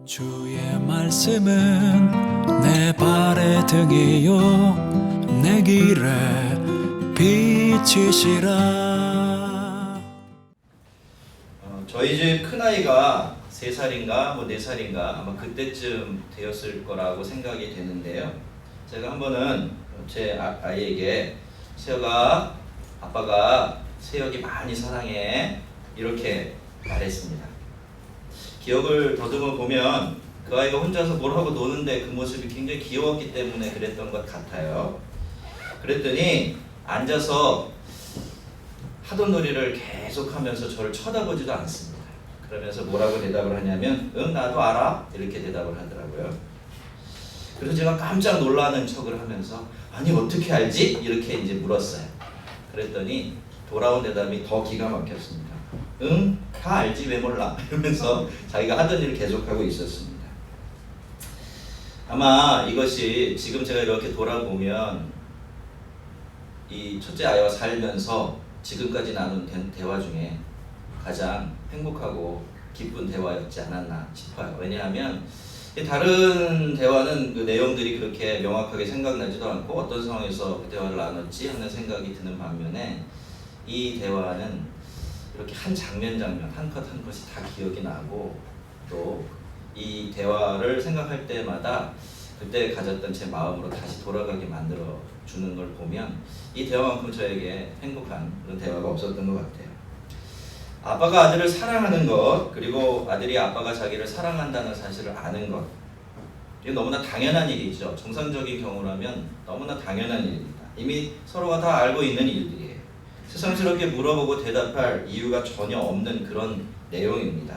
주의 말씀은 내 발의 등이요 내 길에 빛이시라. 저희 집 큰아이가 3살인가 4살인가 아마 그때쯤 되었을 거라고 생각이 되는데요. 제가 한 번은 제 아이에게 세혁아, 아빠가 세혁이 많이 사랑해 이렇게 말했습니다. 기억을 더듬어 보면 그 아이가 혼자서 뭘 하고 노는데 그 모습이 굉장히 귀여웠기 때문에 그랬던 것 같아요. 그랬더니 앉아서 하던 놀이를 계속하면서 저를 쳐다보지도 않습니다. 그러면서 뭐라고 대답을 하냐면 응 나도 알아 이렇게 대답을 하더라고요. 그래서 제가 깜짝 놀라는 척을 하면서 아니 어떻게 알지? 이렇게 이제 물었어요. 그랬더니 돌아온 대답이 더 기가 막혔습니다. 응 다 알지 왜 몰라 이러면서 자기가 하던 일을 계속하고 있었습니다. 아마 이것이 지금 제가 이렇게 돌아보면 이 첫째 아이와 살면서 지금까지 나눈 대화 중에 가장 행복하고 기쁜 대화였지 않았나 싶어요. 왜냐하면 다른 대화는 그 내용들이 그렇게 명확하게 생각나지도 않고 어떤 상황에서 그 대화를 나눴지 하는 생각이 드는 반면에 이 대화는 이렇게 한 장면 한 컷 한 컷이 다 기억이 나고 또 이 대화를 생각할 때마다 그때 가졌던 제 마음으로 다시 돌아가게 만들어 주는 걸 보면 이 대화만큼 저에게 행복한 그런 대화가 없었던 것 같아요. 아빠가 아들을 사랑하는 것, 그리고 아들이 아빠가 자기를 사랑한다는 사실을 아는 것, 이게 너무나 당연한 일이죠. 정상적인 경우라면 너무나 당연한 일입니다. 이미 서로가 다 알고 있는 일들이에요. 세상스럽게 물어보고 대답할 이유가 전혀 없는 그런 내용입니다.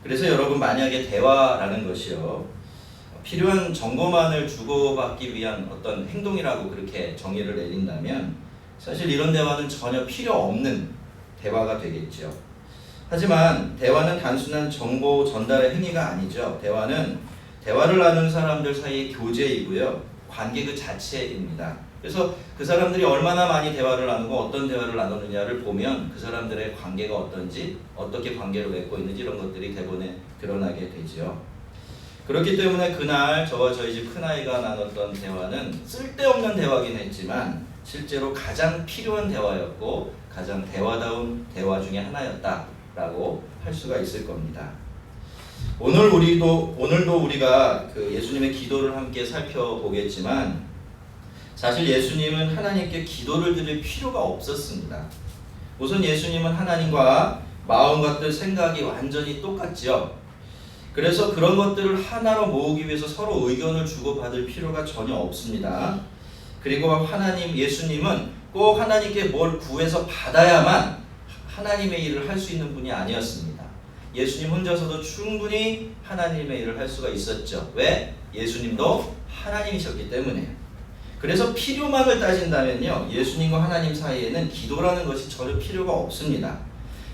그래서 여러분, 만약에 대화라는 것이요 필요한 정보만을 주고받기 위한 어떤 행동이라고 그렇게 정의를 내린다면 사실 이런 대화는 전혀 필요 없는 대화가 되겠죠. 하지만 대화는 단순한 정보 전달의 행위가 아니죠. 대화는 대화를 나누는 사람들 사이의 교제이고요, 관계 그 자체입니다. 그래서 그 사람들이 얼마나 많이 대화를 나누고 어떤 대화를 나누느냐를 보면 그 사람들의 관계가 어떤지, 어떻게 관계를 맺고 있는지 이런 것들이 대본에 드러나게 되죠. 그렇기 때문에 그날 저와 저희 집 큰아이가 나눴던 대화는 쓸데없는 대화긴 했지만 실제로 가장 필요한 대화였고 가장 대화다운 대화 중에 하나였다라고 할 수가 있을 겁니다. 오늘도 우리가 그 예수님의 기도를 함께 살펴보겠지만 사실 예수님은 하나님께 기도를 드릴 필요가 없었습니다. 우선 예수님은 하나님과 마음과 뜻, 생각이 완전히 똑같죠. 그래서 그런 것들을 하나로 모으기 위해서 서로 의견을 주고받을 필요가 전혀 없습니다. 그리고 예수님은 꼭 하나님께 뭘 구해서 받아야만 하나님의 일을 할 수 있는 분이 아니었습니다. 예수님 혼자서도 충분히 하나님의 일을 할 수가 있었죠. 왜? 예수님도 하나님이셨기 때문에. 그래서 필요만을 따진다면요, 예수님과 하나님 사이에는 기도라는 것이 전혀 필요가 없습니다.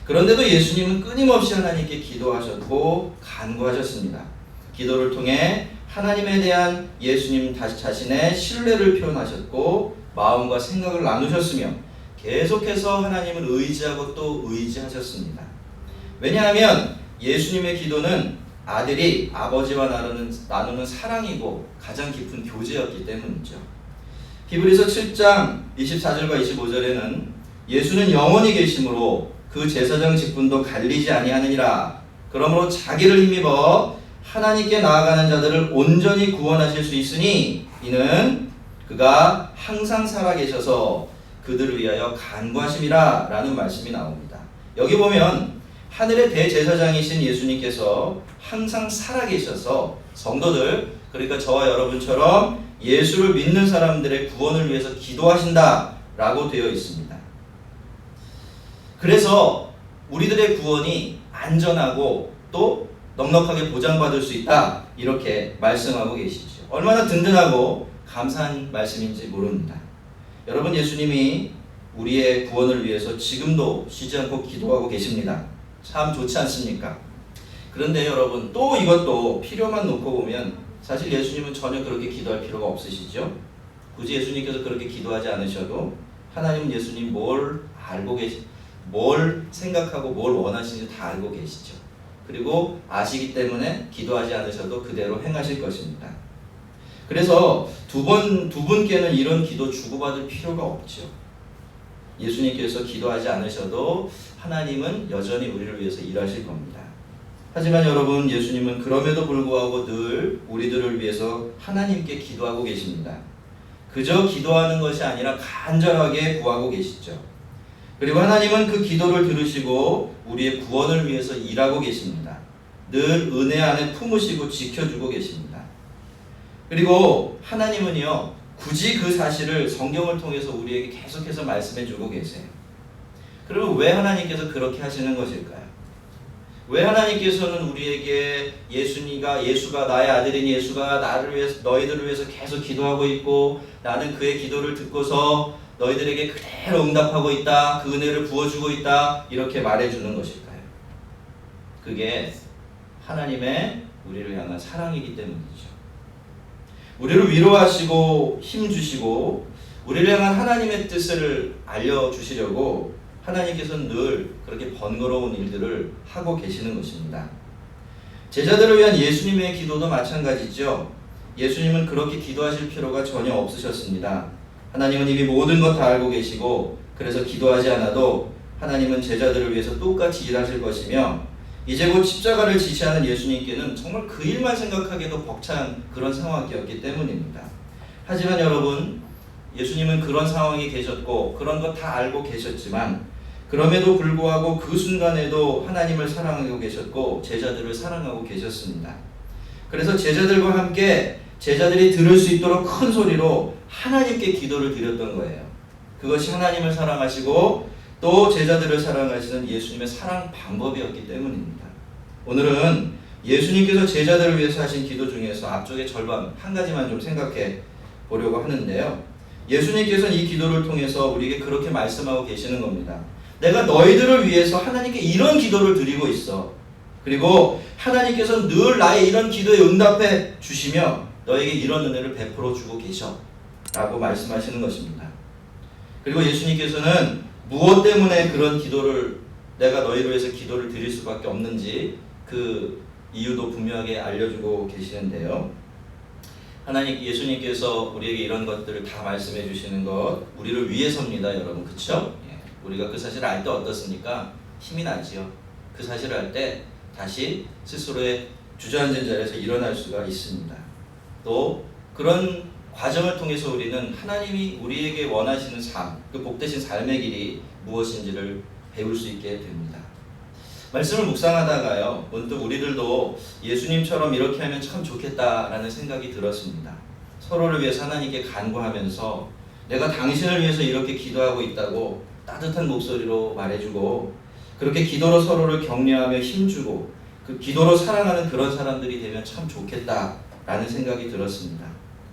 그런데도 예수님은 끊임없이 하나님께 기도하셨고 간구하셨습니다. 기도를 통해 하나님에 대한 예수님 자신의 신뢰를 표현하셨고 마음과 생각을 나누셨으며 계속해서 하나님을 의지하고 또 의지하셨습니다. 왜냐하면 예수님의 기도는 아들이 아버지와 나누는 사랑이고 가장 깊은 교제였기 때문이죠. 히브리서 7장 24절과 25절에는 예수는 영원히 계심으로 그 제사장 직분도 갈리지 아니하느니라. 그러므로 자기를 힘입어 하나님께 나아가는 자들을 온전히 구원하실 수 있으니 이는 그가 항상 살아계셔서 그들을 위하여 간구하심이라 라는 말씀이 나옵니다. 여기 보면 하늘의 대제사장이신 예수님께서 항상 살아계셔서 성도들, 그러니까 저와 여러분처럼 예수를 믿는 사람들의 구원을 위해서 기도하신다 라고 되어 있습니다. 그래서 우리들의 구원이 안전하고 또 넉넉하게 보장받을 수 있다 이렇게 말씀하고 계시죠. 얼마나 든든하고 감사한 말씀인지 모릅니다. 여러분, 예수님이 우리의 구원을 위해서 지금도 쉬지 않고 기도하고 계십니다. 참 좋지 않습니까? 그런데 여러분, 또 이것도 필요만 놓고 보면 사실 예수님은 전혀 그렇게 기도할 필요가 없으시죠. 굳이 예수님께서 그렇게 기도하지 않으셔도 하나님은 예수님 뭘 생각하고 뭘 원하시는지 다 알고 계시죠. 그리고 아시기 때문에 기도하지 않으셔도 그대로 행하실 것입니다. 그래서 두 분께는 이런 기도 주고받을 필요가 없죠. 예수님께서 기도하지 않으셔도 하나님은 여전히 우리를 위해서 일하실 겁니다. 하지만 여러분, 예수님은 그럼에도 불구하고 늘 우리들을 위해서 하나님께 기도하고 계십니다. 그저 기도하는 것이 아니라 간절하게 구하고 계시죠. 그리고 하나님은 그 기도를 들으시고 우리의 구원을 위해서 일하고 계십니다. 늘 은혜 안에 품으시고 지켜주고 계십니다. 그리고 하나님은요, 굳이 그 사실을 성경을 통해서 우리에게 계속해서 말씀해주고 계세요. 그러면 왜 하나님께서 그렇게 하시는 것일까요? 왜 하나님께서는 우리에게 예수가 나의 아들인 예수가 나를 위해서, 너희들을 위해서 계속 기도하고 있고 나는 그의 기도를 듣고서 너희들에게 그대로 응답하고 있다, 그 은혜를 부어주고 있다, 이렇게 말해주는 것일까요? 그게 하나님의 우리를 향한 사랑이기 때문이죠. 우리를 위로하시고 힘주시고 우리를 향한 하나님의 뜻을 알려주시려고 하나님께서는 늘 그렇게 번거로운 일들을 하고 계시는 것입니다. 제자들을 위한 예수님의 기도도 마찬가지죠. 예수님은 그렇게 기도하실 필요가 전혀 없으셨습니다. 하나님은 이미 모든 것 다 알고 계시고 그래서 기도하지 않아도 하나님은 제자들을 위해서 똑같이 일하실 것이며 이제 곧 십자가를 지시하는 예수님께는 정말 그 일만 생각하기에도 벅찬 그런 상황이었기 때문입니다. 하지만 여러분, 예수님은 그런 상황에 계셨고 그런 것 다 알고 계셨지만 그럼에도 불구하고 그 순간에도 하나님을 사랑하고 계셨고 제자들을 사랑하고 계셨습니다. 그래서 제자들과 함께 제자들이 들을 수 있도록 큰 소리로 하나님께 기도를 드렸던 거예요. 그것이 하나님을 사랑하시고 또 제자들을 사랑하시는 예수님의 사랑 방법이었기 때문입니다. 오늘은 예수님께서 제자들을 위해서 하신 기도 중에서 앞쪽의 절반 한 가지만 좀 생각해 보려고 하는데요. 예수님께서는 이 기도를 통해서 우리에게 그렇게 말씀하고 계시는 겁니다. 내가 너희들을 위해서 하나님께 이런 기도를 드리고 있어. 그리고 하나님께서 늘 나의 이런 기도에 응답해 주시며 너에게 이런 은혜를 베풀어 주고 계셔 라고 말씀하시는 것입니다. 그리고 예수님께서는 무엇 때문에 그런 기도를 내가 너희를 위해서 기도를 드릴 수밖에 없는지 그 이유도 분명하게 알려주고 계시는데요. 예수님께서 우리에게 이런 것들을 다 말씀해 주시는 것 우리를 위해서입니다, 여러분. 그렇죠? 우리가 그 사실을 알 때 어떻습니까? 힘이 나지요. 그 사실을 알 때 다시 스스로의 주저앉은 자리에서 일어날 수가 있습니다. 또 그런 과정을 통해서 우리는 하나님이 우리에게 원하시는 삶, 그 복되신 삶의 길이 무엇인지를 배울 수 있게 됩니다. 말씀을 묵상하다가요, 문득 우리들도 예수님처럼 이렇게 하면 참 좋겠다라는 생각이 들었습니다. 서로를 위해서 하나님께 간구하면서 내가 당신을 위해서 이렇게 기도하고 있다고 따뜻한 목소리로 말해주고 그렇게 기도로 서로를 격려하며 힘주고 그 기도로 사랑하는 그런 사람들이 되면 참 좋겠다라는 생각이 들었습니다.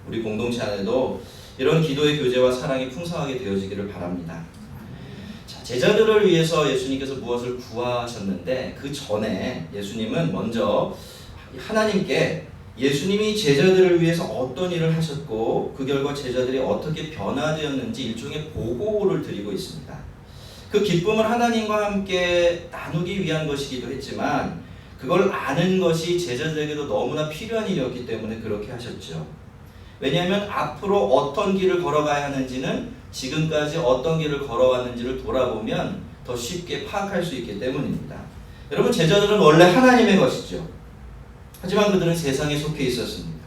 우리 공동체 안에도 이런 기도의 교제와 사랑이 풍성하게 되어지기를 바랍니다. 자, 제자들을 위해서 예수님께서 무엇을 구하셨는데 그 전에 예수님은 먼저 하나님께 예수님이 제자들을 위해서 어떤 일을 하셨고 그 결과 제자들이 어떻게 변화되었는지 일종의 보고를 드리고 있습니다. 그 기쁨을 하나님과 함께 나누기 위한 것이기도 했지만 그걸 아는 것이 제자들에게도 너무나 필요한 일이었기 때문에 그렇게 하셨죠. 왜냐하면 앞으로 어떤 길을 걸어가야 하는지는 지금까지 어떤 길을 걸어왔는지를 돌아보면 더 쉽게 파악할 수 있기 때문입니다. 여러분, 제자들은 원래 하나님의 것이죠. 하지만 그들은 세상에 속해 있었습니다.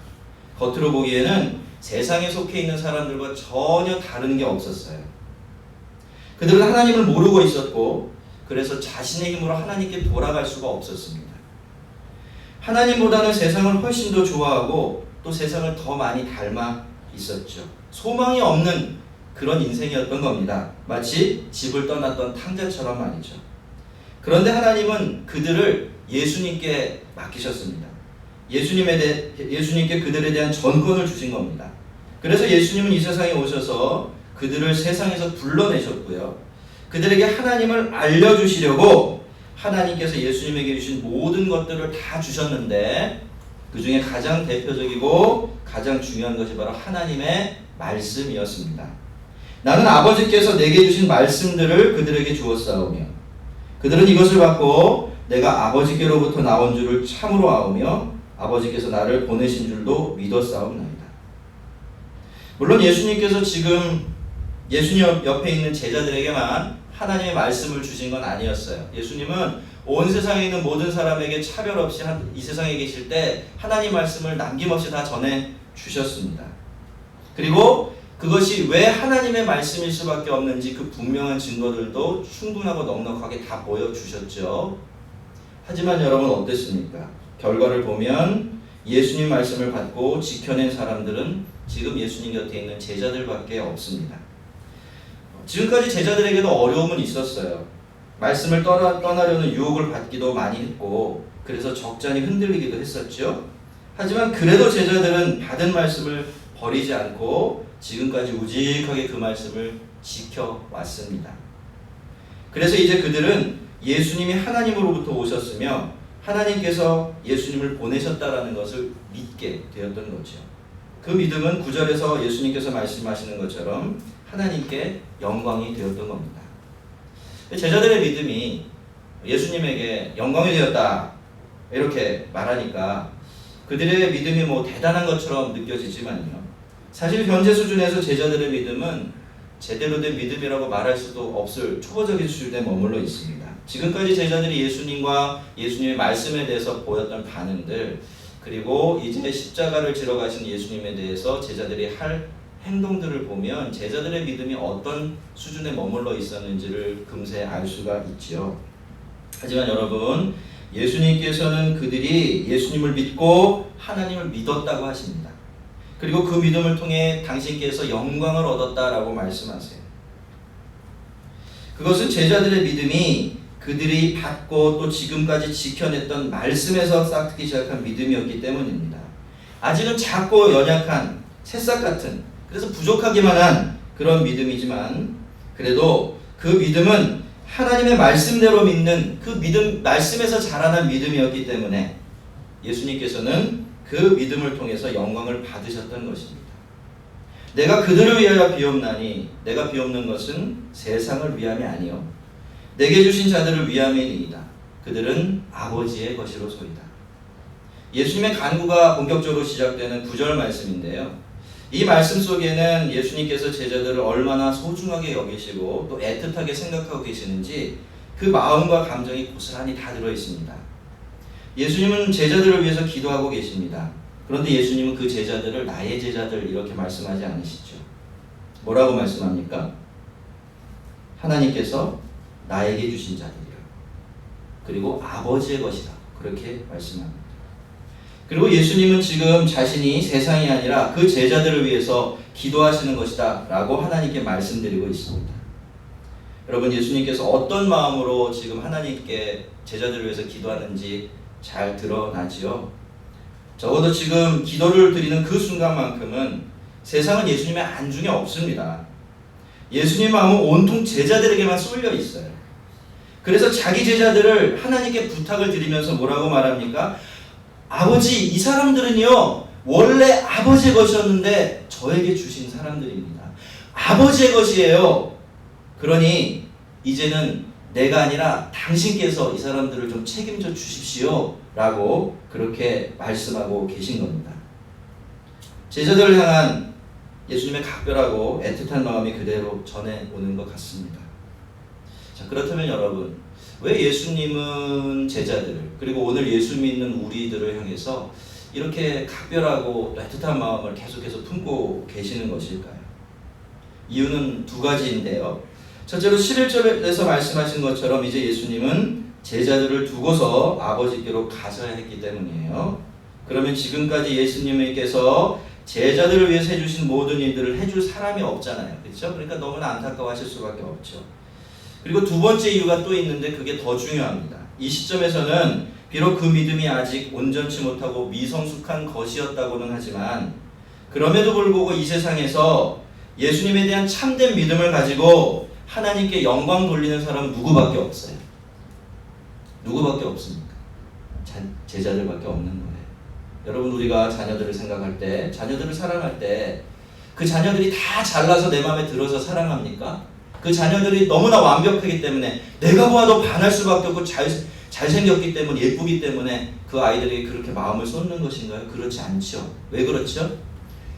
겉으로 보기에는 세상에 속해 있는 사람들과 전혀 다른 게 없었어요. 그들은 하나님을 모르고 있었고 그래서 자신의 힘으로 하나님께 돌아갈 수가 없었습니다. 하나님보다는 세상을 훨씬 더 좋아하고 또 세상을 더 많이 닮아 있었죠. 소망이 없는 그런 인생이었던 겁니다. 마치 집을 떠났던 탕자처럼 말이죠. 그런데 하나님은 그들을 예수님께 맡기셨습니다. 예수님께 그들에 대한 전권을 주신 겁니다. 그래서 예수님은 이 세상에 오셔서 그들을 세상에서 불러내셨고요. 그들에게 하나님을 알려주시려고 하나님께서 예수님에게 주신 모든 것들을 다 주셨는데 그 중에 가장 대표적이고 가장 중요한 것이 바로 하나님의 말씀이었습니다. 나는 아버지께서 내게 주신 말씀들을 그들에게 주었사오며 그들은 이것을 받고 내가 아버지께로부터 나온 줄을 참으로 아오며 아버지께서 나를 보내신 줄도 믿었사옵나이다. 물론 예수님께서 지금 예수님 옆에 있는 제자들에게만 하나님의 말씀을 주신 건 아니었어요. 예수님은 온 세상에 있는 모든 사람에게 차별 없이 이 세상에 계실 때 하나님 말씀을 남김없이 다 전해 주셨습니다. 그리고 그것이 왜 하나님의 말씀일 수밖에 없는지 그 분명한 증거들도 충분하고 넉넉하게 다 보여주셨죠. 하지만 여러분 어땠습니까? 결과를 보면 예수님 말씀을 받고 지켜낸 사람들은 지금 예수님 곁에 있는 제자들밖에 없습니다. 지금까지 제자들에게도 어려움은 있었어요. 말씀을 떠나려는 유혹을 받기도 많이 했고 그래서 적잖이 흔들리기도 했었죠. 하지만 그래도 제자들은 받은 말씀을 버리지 않고 지금까지 우직하게 그 말씀을 지켜왔습니다. 그래서 이제 그들은 예수님이 하나님으로부터 오셨으며 하나님께서 예수님을 보내셨다라는 것을 믿게 되었던 거죠. 그 믿음은 9절에서 예수님께서 말씀하시는 것처럼 하나님께 영광이 되었던 겁니다. 제자들의 믿음이 예수님에게 영광이 되었다 이렇게 말하니까 그들의 믿음이 뭐 대단한 것처럼 느껴지지만요. 사실 현재 수준에서 제자들의 믿음은 제대로 된 믿음이라고 말할 수도 없을 초보적인 수준에 머물러 있습니다. 지금까지 제자들이 예수님과 예수님의 말씀에 대해서 보였던 반응들 그리고 이제 십자가를 지러 가신 예수님에 대해서 제자들이 할 행동들을 보면 제자들의 믿음이 어떤 수준에 머물러 있었는지를 금세 알 수가 있지요. 하지만 여러분 예수님께서는 그들이 예수님을 믿고 하나님을 믿었다고 하십니다. 그리고 그 믿음을 통해 당신께서 영광을 얻었다라고 말씀하세요. 그것은 제자들의 믿음이 그들이 받고 또 지금까지 지켜냈던 말씀에서 싹트기 시작한 믿음이었기 때문입니다. 아직은 작고 연약한 새싹 같은 그래서 부족하기만 한 그런 믿음이지만 그래도 그 믿음은 하나님의 말씀대로 믿는 그 믿음 말씀에서 자라난 믿음이었기 때문에 예수님께서는 그 믿음을 통해서 영광을 받으셨던 것입니다. 내가 그들을 위하여 비옵나니 내가 비옵는 것은 세상을 위함이 아니요 내게 주신 자들을 위함이니이다. 그들은 아버지의 것이로소이다. 예수님의 간구가 본격적으로 시작되는 9절 말씀인데요. 이 말씀 속에는 예수님께서 제자들을 얼마나 소중하게 여기시고 또 애틋하게 생각하고 계시는지 그 마음과 감정이 고스란히 다 들어있습니다. 예수님은 제자들을 위해서 기도하고 계십니다. 그런데 예수님은 그 제자들을 나의 제자들 이렇게 말씀하지 않으시죠. 뭐라고 말씀합니까? 하나님께서 나에게 주신 자들이라. 그리고 아버지의 것이다. 그렇게 말씀합니다. 그리고 예수님은 지금 자신이 세상이 아니라 그 제자들을 위해서 기도하시는 것이다 라고 하나님께 말씀드리고 있습니다. 여러분 예수님께서 어떤 마음으로 지금 하나님께 제자들을 위해서 기도하는지 잘 드러나지요. 적어도 지금 기도를 드리는 그 순간만큼은 세상은 예수님의 안중에 없습니다. 예수님 마음은 온통 제자들에게만 쏠려 있어요. 그래서 자기 제자들을 하나님께 부탁을 드리면서 뭐라고 말합니까? 아버지, 이 사람들은요 원래 아버지의 것이었는데 저에게 주신 사람들입니다. 아버지의 것이에요. 그러니 이제는 내가 아니라 당신께서 이 사람들을 좀 책임져 주십시오 라고 그렇게 말씀하고 계신 겁니다. 제자들을 향한 예수님의 각별하고 애틋한 마음이 그대로 전해오는 것 같습니다. 자, 그렇다면 여러분 왜 예수님은 제자들을 그리고 오늘 예수 믿는 우리들을 향해서 이렇게 각별하고 또 애틋한 마음을 계속해서 품고 계시는 것일까요? 이유는 두 가지인데요. 첫째로 11절에서 말씀하신 것처럼 이제 예수님은 제자들을 두고서 아버지께로 가셔야 했기 때문이에요. 그러면 지금까지 예수님께서 제자들을 위해서 해주신 모든 일들을 해줄 사람이 없잖아요. 그렇죠? 그러니까 너무나 안타까워하실 수밖에 없죠. 그리고 두 번째 이유가 또 있는데 그게 더 중요합니다. 이 시점에서는 비록 그 믿음이 아직 온전치 못하고 미성숙한 것이었다고는 하지만 그럼에도 불구하고 이 세상에서 예수님에 대한 참된 믿음을 가지고 하나님께 영광 돌리는 사람은 누구밖에 없어요. 누구밖에 없습니까? 제자들밖에 없는 거예요. 여러분 우리가 자녀들을 생각할 때 자녀들을 사랑할 때 그 자녀들이 다 잘나서 내 마음에 들어서 사랑합니까? 그 자녀들이 너무나 완벽하기 때문에 내가 보아도 반할 수밖에 없고 잘생겼기 때문에, 예쁘기 때문에 그 아이들에게 그렇게 마음을 쏟는 것인가요? 그렇지 않죠. 왜 그렇죠?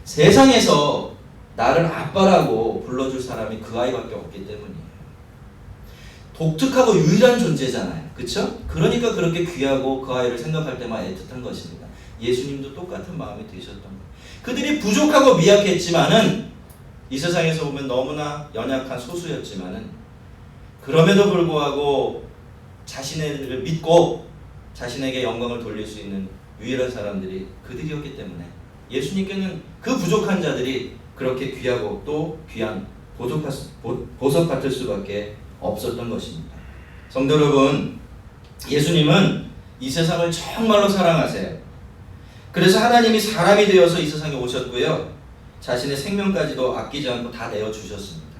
세상에서 나를 아빠라고 불러줄 사람이 그 아이밖에 없기 때문이에요. 독특하고 유일한 존재잖아요. 그렇죠? 그러니까 그렇게 귀하고 그 아이를 생각할 때만 애틋한 것입니다. 예수님도 똑같은 마음이 되셨던 거예요. 그들이 부족하고 미약했지만은 이 세상에서 보면 너무나 연약한 소수였지만은 그럼에도 불구하고 자신을 믿고 자신에게 영광을 돌릴 수 있는 유일한 사람들이 그들이었기 때문에 예수님께는 그 부족한 자들이 그렇게 귀하고 또 귀한 보석 같을 수밖에 없었던 것입니다. 성도 여러분, 예수님은 이 세상을 정말로 사랑하세요. 그래서 하나님이 사람이 되어서 이 세상에 오셨고요. 자신의 생명까지도 아끼지 않고 다 내어주셨습니다.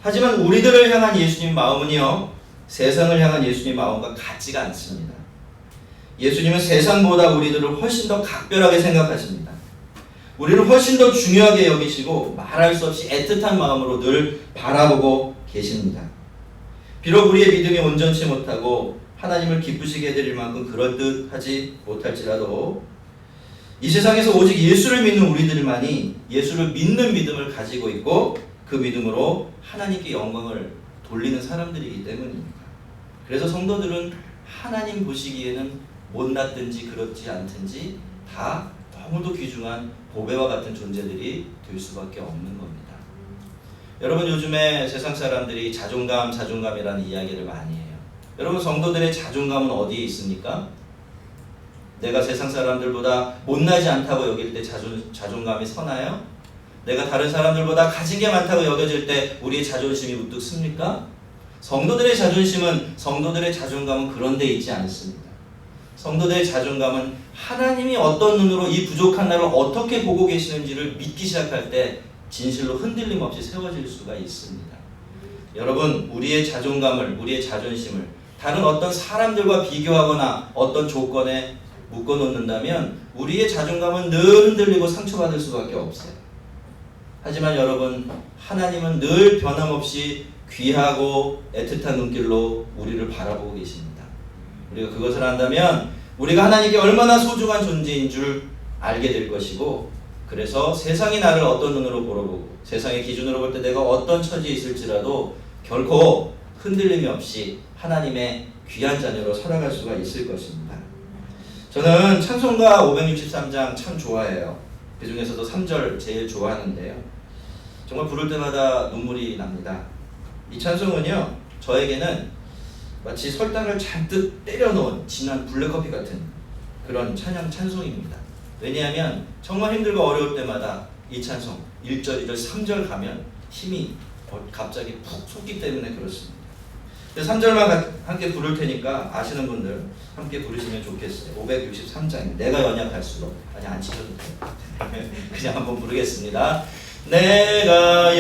하지만 우리들을 향한 예수님 마음은요, 세상을 향한 예수님 마음과 같지가 않습니다. 예수님은 세상보다 우리들을 훨씬 더 각별하게 생각하십니다. 우리를 훨씬 더 중요하게 여기시고 말할 수 없이 애틋한 마음으로 늘 바라보고 계십니다. 비록 우리의 믿음이 온전치 못하고 하나님을 기쁘시게 해드릴 만큼 그럴듯하지 못할지라도 이 세상에서 오직 예수를 믿는 우리들만이 예수를 믿는 믿음을 가지고 있고 그 믿음으로 하나님께 영광을 돌리는 사람들이기 때문입니다. 그래서 성도들은 하나님 보시기에는 못났든지 그렇지 않든지 다 너무도 귀중한 보배와 같은 존재들이 될 수밖에 없는 겁니다. 여러분, 요즘에 세상 사람들이 자존감이라는 이야기를 많이 해요. 여러분, 성도들의 자존감은 어디에 있습니까? 내가 세상 사람들보다 못나지 않다고 여길 때 자존감이 서나요? 내가 다른 사람들보다 가진 게 많다고 여겨질 때 우리의 자존심이 우뚝 섭니까? 성도들의 자존심은, 성도들의 자존감은 그런 데 있지 않습니다. 성도들의 자존감은 하나님이 어떤 눈으로 이 부족한 나를 어떻게 보고 계시는지를 믿기 시작할 때 진실로 흔들림 없이 세워질 수가 있습니다. 여러분, 우리의 자존감을, 우리의 자존심을 다른 어떤 사람들과 비교하거나 어떤 조건에 묶어놓는다면 우리의 자존감은 늘 흔들리고 상처받을 수밖에 없어요. 하지만 여러분, 하나님은 늘 변함없이 귀하고 애틋한 눈길로 우리를 바라보고 계십니다. 우리가 그것을 안다면 우리가 하나님께 얼마나 소중한 존재인 줄 알게 될 것이고, 그래서 세상이 나를 어떤 눈으로 보고 세상의 기준으로 볼 때 내가 어떤 처지에 있을지라도 결코 흔들림이 없이 하나님의 귀한 자녀로 살아갈 수가 있을 것입니다. 저는 찬송가 563장 참 좋아해요. 그 중에서도 3절 제일 좋아하는데요. 정말 부를 때마다 눈물이 납니다. 이 찬송은요, 저에게는 마치 설탕을 잔뜩 때려놓은 진한 블랙커피 같은 그런 찬송입니다. 왜냐하면 정말 힘들고 어려울 때마다 이 찬송 1절, 2절, 3절 가면 힘이 갑자기 푹 솟기 때문에 그렇습니다. 3절만 함께 부를 테니까 아시는 분들 함께 부르시면 좋겠어요. 563장 내가 연약할수록, 아니 안 치셔도 돼요. 그냥 한번 부르겠습니다. 내가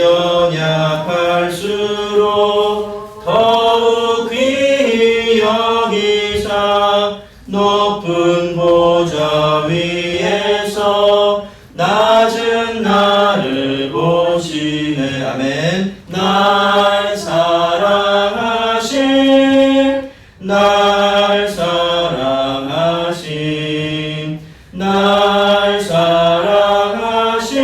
연약할수록 더욱 귀히 여기사 높은 보좌 위에서 낮은 나를 보시네. 아멘. 날 사랑하신, 날 사랑하신, 날 사랑하신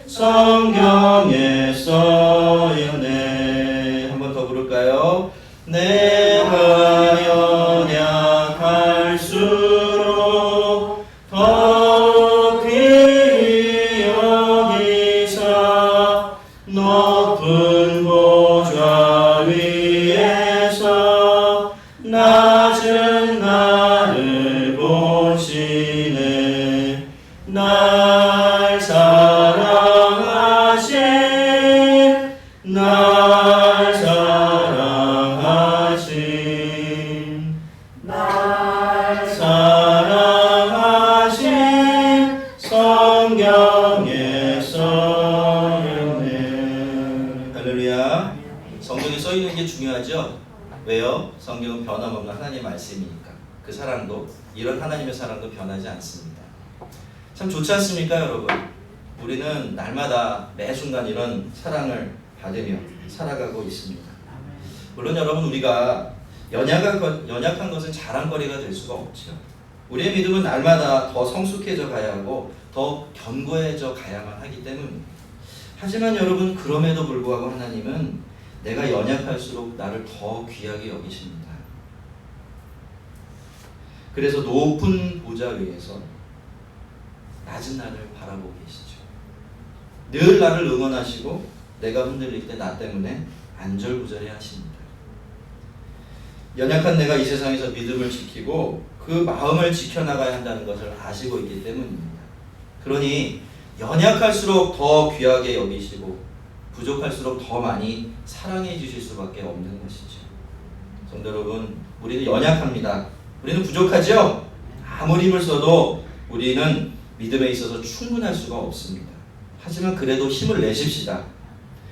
성경에 써있네. 한 번 더 부를까요? 내가 연약할수록 더 귀히 여기사 높은 보좌 위에서 낮은 나를 보시네. 날 사랑하신, 날 사랑하신, 날 사랑하신 성경에 써있네. 할렐루야. 성경에 써있는 게 중요하죠? 왜요? 성경은 변함없는 하나님의 말씀이니까. 그 사랑도, 이런 하나님의 사랑도 변하지 않습니다. 참 좋지 않습니까, 여러분? 우리는 날마다 매 순간 이런 사랑을 받으며 살아가고 있습니다. 물론 여러분, 우리가 연약한 것은 자랑거리가 될 수가 없죠. 우리의 믿음은 날마다 더 성숙해져 가야 하고 더 견고해져 가야만 하기 때문입니다. 하지만 여러분, 그럼에도 불구하고 하나님은 내가 연약할수록 나를 더 귀하게 여기십니다. 그래서 높은 보좌 위에서 낮은 나를 바라보고 계시죠. 늘 나를 응원하시고 내가 흔들릴 때 나 때문에 안절부절해 하십니다. 연약한 내가 이 세상에서 믿음을 지키고 그 마음을 지켜나가야 한다는 것을 아시고 있기 때문입니다. 그러니 연약할수록 더 귀하게 여기시고 부족할수록 더 많이 사랑해 주실 수밖에 없는 것이죠. 성도 여러분, 우리는 연약합니다. 우리는 부족하죠? 아무리 힘을 써도 우리는 믿음에 있어서 충분할 수가 없습니다. 하지만 그래도 힘을 내십시다.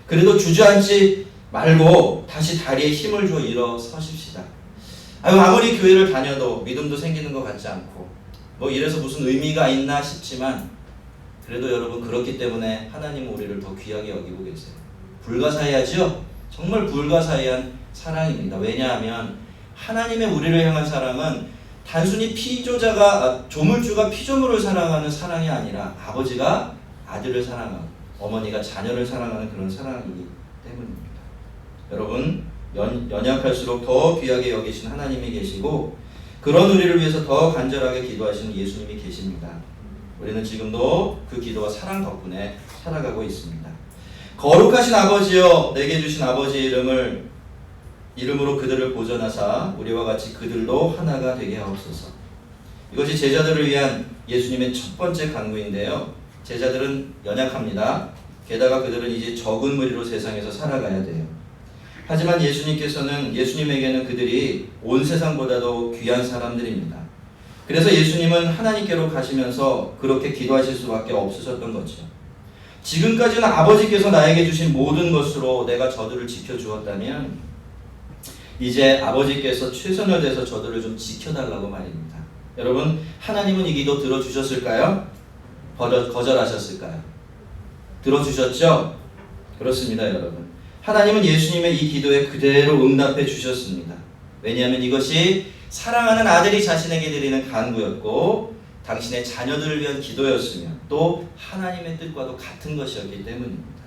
그래도 주저앉지 말고 다시 다리에 힘을 줘 일어서십시다. 아무리 교회를 다녀도 믿음도 생기는 것 같지 않고 뭐 이래서 무슨 의미가 있나 싶지만 그래도 여러분, 그렇기 때문에 하나님은 우리를 더 귀하게 여기고 계세요. 불가사의하죠? 정말 불가사의한 사랑입니다. 왜냐하면 하나님의 우리를 향한 사랑은 단순히 조물주가 피조물을 사랑하는 사랑이 아니라 아버지가 아들을 사랑하고 어머니가 자녀를 사랑하는 그런 사랑이기 때문입니다. 여러분, 연약할수록 더 귀하게 여기신 하나님이 계시고 그런 우리를 위해서 더 간절하게 기도하시는 예수님이 계십니다. 우리는 지금도 그 기도와 사랑 덕분에 살아가고 있습니다. 거룩하신 아버지여, 내게 주신 아버지의 이름으로 그들을 보존하사 우리와 같이 그들도 하나가 되게 하옵소서. 이것이 제자들을 위한 예수님의 첫 번째 간구인데요. 제자들은 연약합니다. 게다가 그들은 이제 적은 무리로 세상에서 살아가야 돼요. 하지만 예수님에게는 그들이 온 세상보다도 귀한 사람들입니다. 그래서 예수님은 하나님께로 가시면서 그렇게 기도하실 수밖에 없으셨던 거죠. 지금까지는 아버지께서 나에게 주신 모든 것으로 내가 저들을 지켜주었다면 이제 아버지께서 최선을 다해서 저들을 좀 지켜달라고 말입니다. 여러분, 하나님은 이 기도 들어주셨을까요? 거절하셨을까요? 들어주셨죠? 그렇습니다, 여러분. 하나님은 예수님의 이 기도에 그대로 응답해 주셨습니다. 왜냐하면 이것이 사랑하는 아들이 자신에게 드리는 간구였고 당신의 자녀들을 위한 기도였으며 또 하나님의 뜻과도 같은 것이었기 때문입니다.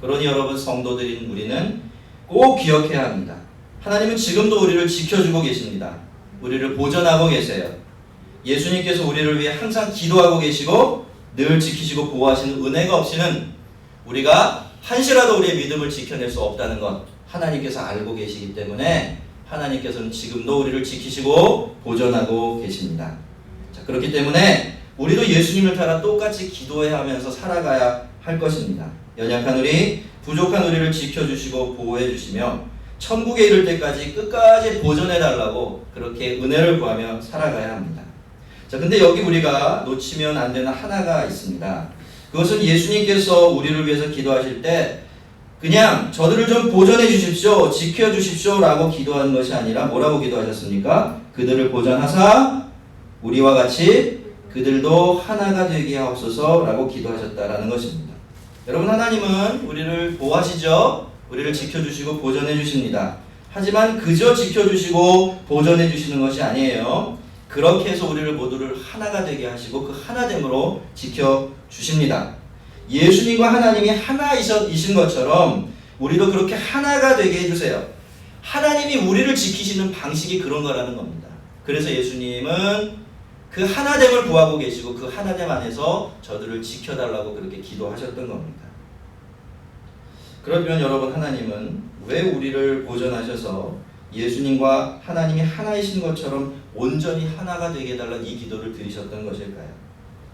그러니 여러분, 성도들인 우리는 꼭 기억해야 합니다. 하나님은 지금도 우리를 지켜주고 계십니다. 우리를 보존하고 계세요. 예수님께서 우리를 위해 항상 기도하고 계시고 늘 지키시고 보호하시는 은혜가 없이는 우리가 한시라도 우리의 믿음을 지켜낼 수 없다는 것 하나님께서 알고 계시기 때문에 하나님께서는 지금도 우리를 지키시고 보존하고 계십니다. 자, 그렇기 때문에 우리도 예수님을 따라 똑같이 기도해야 하면서 살아가야 할 것입니다. 연약한 우리, 부족한 우리를 지켜주시고 보호해주시며 천국에 이를 때까지 끝까지 보존해달라고 그렇게 은혜를 구하며 살아가야 합니다. 자, 근데 여기 우리가 놓치면 안 되는 하나가 있습니다. 그것은 예수님께서 우리를 위해서 기도하실 때 그냥 저들을 좀 보존해 주십시오, 지켜 주십시오 라고 기도하는 것이 아니라 뭐라고 기도하셨습니까? 그들을 보존하사 우리와 같이 그들도 하나가 되게 하옵소서 라고 기도하셨다라는 것입니다. 여러분, 하나님은 우리를 보호하시죠? 우리를 지켜주시고 보존해 주십니다. 하지만 그저 지켜주시고 보존해 주시는 것이 아니에요. 그렇게 해서 우리를 모두를 하나가 되게 하시고 그 하나됨으로 지켜주십니다. 예수님과 하나님이 하나이신 것처럼 우리도 그렇게 하나가 되게 해주세요. 하나님이 우리를 지키시는 방식이 그런 거라는 겁니다. 그래서 예수님은 그 하나됨을 구하고 계시고 그 하나됨 안에서 저들을 지켜달라고 그렇게 기도하셨던 겁니다. 그러면 여러분, 하나님은 왜 우리를 보존하셔서 예수님과 하나님이 하나이신 것처럼 온전히 하나가 되게 해달라는 이 기도를 드리셨던 것일까요?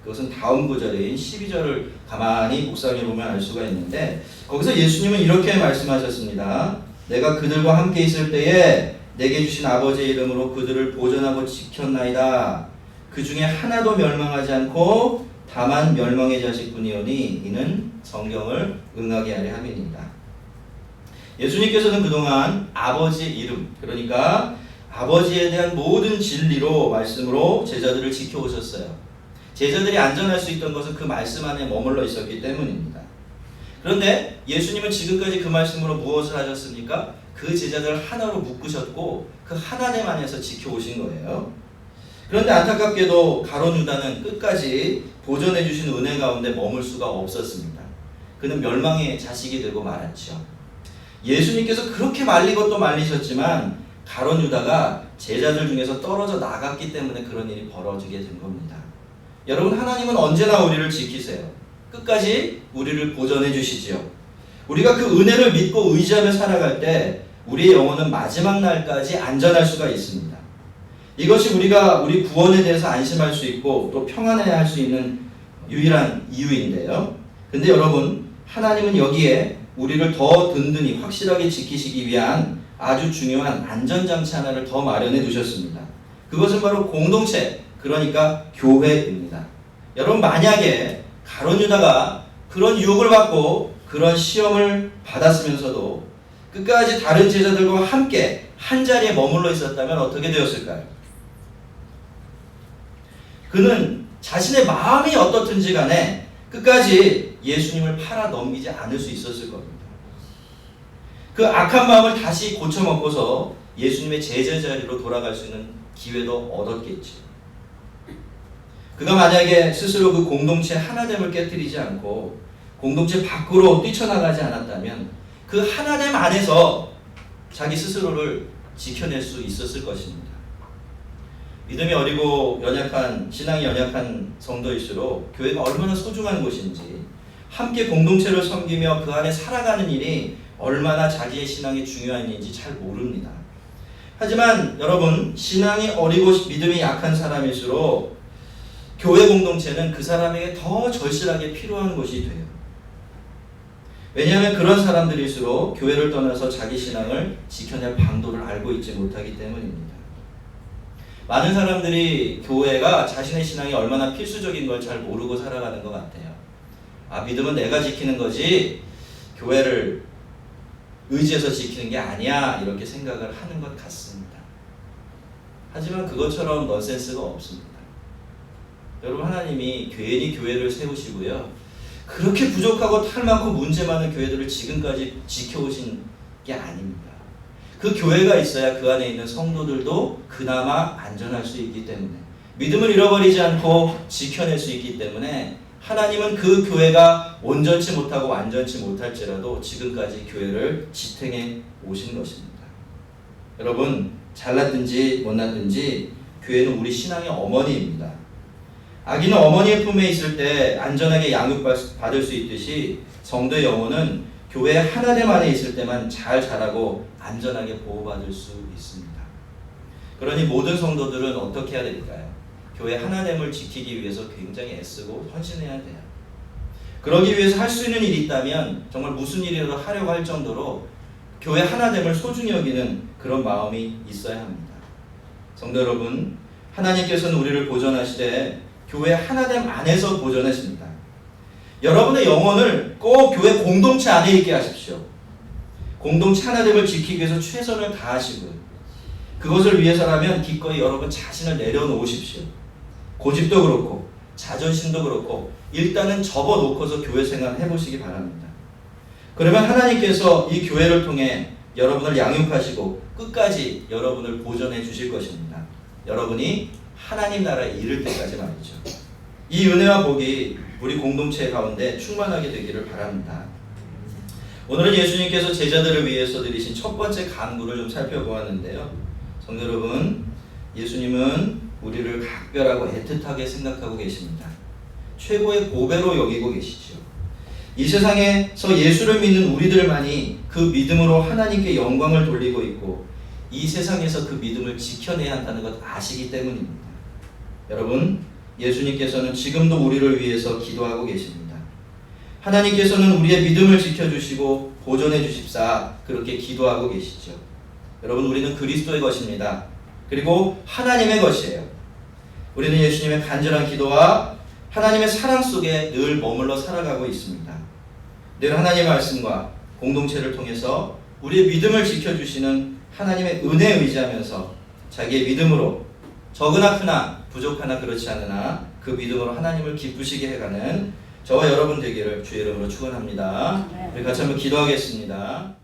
그것은 다음 구절인 12절을 가만히 묵상해 보면 알 수가 있는데 거기서 예수님은 이렇게 말씀하셨습니다. 내가 그들과 함께 있을 때에 내게 주신 아버지의 이름으로 그들을 보존하고 지켰나이다. 그 중에 하나도 멸망하지 않고 다만 멸망의 자식뿐이오니 이는 성경을 응하게 하려 함이니이다. 예수님께서는 그동안 아버지의 이름, 그러니까 아버지에 대한 모든 진리로 말씀으로 제자들을 지켜오셨어요. 제자들이 안전할 수 있던 것은 그 말씀 안에 머물러 있었기 때문입니다. 그런데 예수님은 지금까지 그 말씀으로 무엇을 하셨습니까? 그 제자들을 하나로 묶으셨고 그 하나님 안에서 지켜오신 거예요. 그런데 안타깝게도 가룟 유다는 끝까지 보존해 주신 은혜 가운데 머물 수가 없었습니다. 그는 멸망의 자식이 되고 말았죠. 예수님께서 그렇게 말리고 또 말리셨지만 가룟 유다가 제자들 중에서 떨어져 나갔기 때문에 그런 일이 벌어지게 된 겁니다. 여러분, 하나님은 언제나 우리를 지키세요. 끝까지 우리를 보존해 주시지요. 우리가 그 은혜를 믿고 의지하며 살아갈 때 우리의 영혼은 마지막 날까지 안전할 수가 있습니다. 이것이 우리가 우리 구원에 대해서 안심할 수 있고 또 평안해야 할 수 있는 유일한 이유인데요. 근데 여러분, 하나님은 여기에 우리를 더 든든히 확실하게 지키시기 위한 아주 중요한 안전장치 하나를 더 마련해 두셨습니다. 그것은 바로 공동체, 그러니까 교회입니다. 여러분, 만약에 가룟 유다가 그런 유혹을 받고 그런 시험을 받았으면서도 끝까지 다른 제자들과 함께 한 자리에 머물러 있었다면 어떻게 되었을까요? 그는 자신의 마음이 어떻든지 간에 끝까지 예수님을 팔아 넘기지 않을 수 있었을 겁니다. 그 악한 마음을 다시 고쳐먹고서 예수님의 제자 자리로 돌아갈 수 있는 기회도 얻었겠죠. 그가 만약에 스스로 그 공동체 하나됨을 깨뜨리지 않고 공동체 밖으로 뛰쳐나가지 않았다면 그 하나됨 안에서 자기 스스로를 지켜낼 수 있었을 것입니다. 믿음이 어리고 연약한, 신앙이 연약한 성도일수록 교회가 얼마나 소중한 곳인지, 함께 공동체를 섬기며 그 안에 살아가는 일이 얼마나 자기의 신앙이 중요한 일인지 잘 모릅니다. 하지만 여러분, 신앙이 어리고 믿음이 약한 사람일수록 교회 공동체는 그 사람에게 더 절실하게 필요한 곳이 돼요. 왜냐하면 그런 사람들일수록 교회를 떠나서 자기 신앙을 지켜낼 방도를 알고 있지 못하기 때문입니다. 많은 사람들이 교회가 자신의 신앙이 얼마나 필수적인 걸 잘 모르고 살아가는 것 같아요. 아, 믿음은 내가 지키는 거지 교회를 의지해서 지키는 게 아니야, 이렇게 생각을 하는 것 같습니다. 하지만 그것처럼 넌센스가 없습니다. 여러분, 하나님이 괜히 교회를 세우시고요, 그렇게 부족하고 탈 많고 문제 많은 교회들을 지금까지 지켜오신 게 아닙니다. 그 교회가 있어야 그 안에 있는 성도들도 그나마 안전할 수 있기 때문에, 믿음을 잃어버리지 않고 지켜낼 수 있기 때문에 하나님은 그 교회가 온전치 못하고 완전치 못할지라도 지금까지 교회를 지탱해 오신 것입니다. 여러분, 잘났든지 못났든지 교회는 우리 신앙의 어머니입니다. 아기는 어머니의 품에 있을 때 안전하게 양육받을 수 있듯이 성도의 영혼은 교회 하나됨 안에 있을 때만 잘 자라고 안전하게 보호받을 수 있습니다. 그러니 모든 성도들은 어떻게 해야 될까요? 교회 하나됨을 지키기 위해서 굉장히 애쓰고 헌신해야 돼요. 그러기 위해서 할 수 있는 일이 있다면 정말 무슨 일이라도 하려고 할 정도로 교회 하나됨을 소중히 여기는 그런 마음이 있어야 합니다. 성도 여러분, 하나님께서는 우리를 보존하시되 교회 하나됨 안에서 보존하십니다. 여러분의 영혼을 꼭 교회 공동체 안에 있게 하십시오. 공동체 하나됨을 지키기 위해서 최선을 다하시고요. 그것을 위해서라면 기꺼이 여러분 자신을 내려놓으십시오. 고집도 그렇고 자존심도 그렇고 일단은 접어놓고서 교회 생활 해보시기 바랍니다. 그러면 하나님께서 이 교회를 통해 여러분을 양육하시고 끝까지 여러분을 보존해 주실 것입니다. 여러분이 하나님 나라에 이를 때까지 말이죠. 이 은혜와 복이 우리 공동체 가운데 충만하게 되기를 바랍니다. 오늘은 예수님께서 제자들을 위해서 드리신 첫 번째 간구를 좀 살펴보았는데요. 성도 여러분, 예수님은 우리를 각별하고 애틋하게 생각하고 계십니다. 최고의 보배로 여기고 계시죠. 이 세상에서 예수를 믿는 우리들만이 그 믿음으로 하나님께 영광을 돌리고 있고 이 세상에서 그 믿음을 지켜내야 한다는 것 아시기 때문입니다. 여러분, 예수님께서는 지금도 우리를 위해서 기도하고 계십니다. 하나님께서는 우리의 믿음을 지켜주시고 보존해 주십사 그렇게 기도하고 계시죠. 여러분, 우리는 그리스도의 것입니다. 그리고 하나님의 것이에요. 우리는 예수님의 간절한 기도와 하나님의 사랑 속에 늘 머물러 살아가고 있습니다. 늘 하나님의 말씀과 공동체를 통해서 우리의 믿음을 지켜주시는 하나님의 은혜에 의지하면서 자기의 믿음으로 적으나 크나 부족하나 그렇지 않으나 그 믿음으로 하나님을 기쁘시게 해가는 저와 여러분 되기를 주의 이름으로 축원합니다. 우리 같이 한번 기도하겠습니다.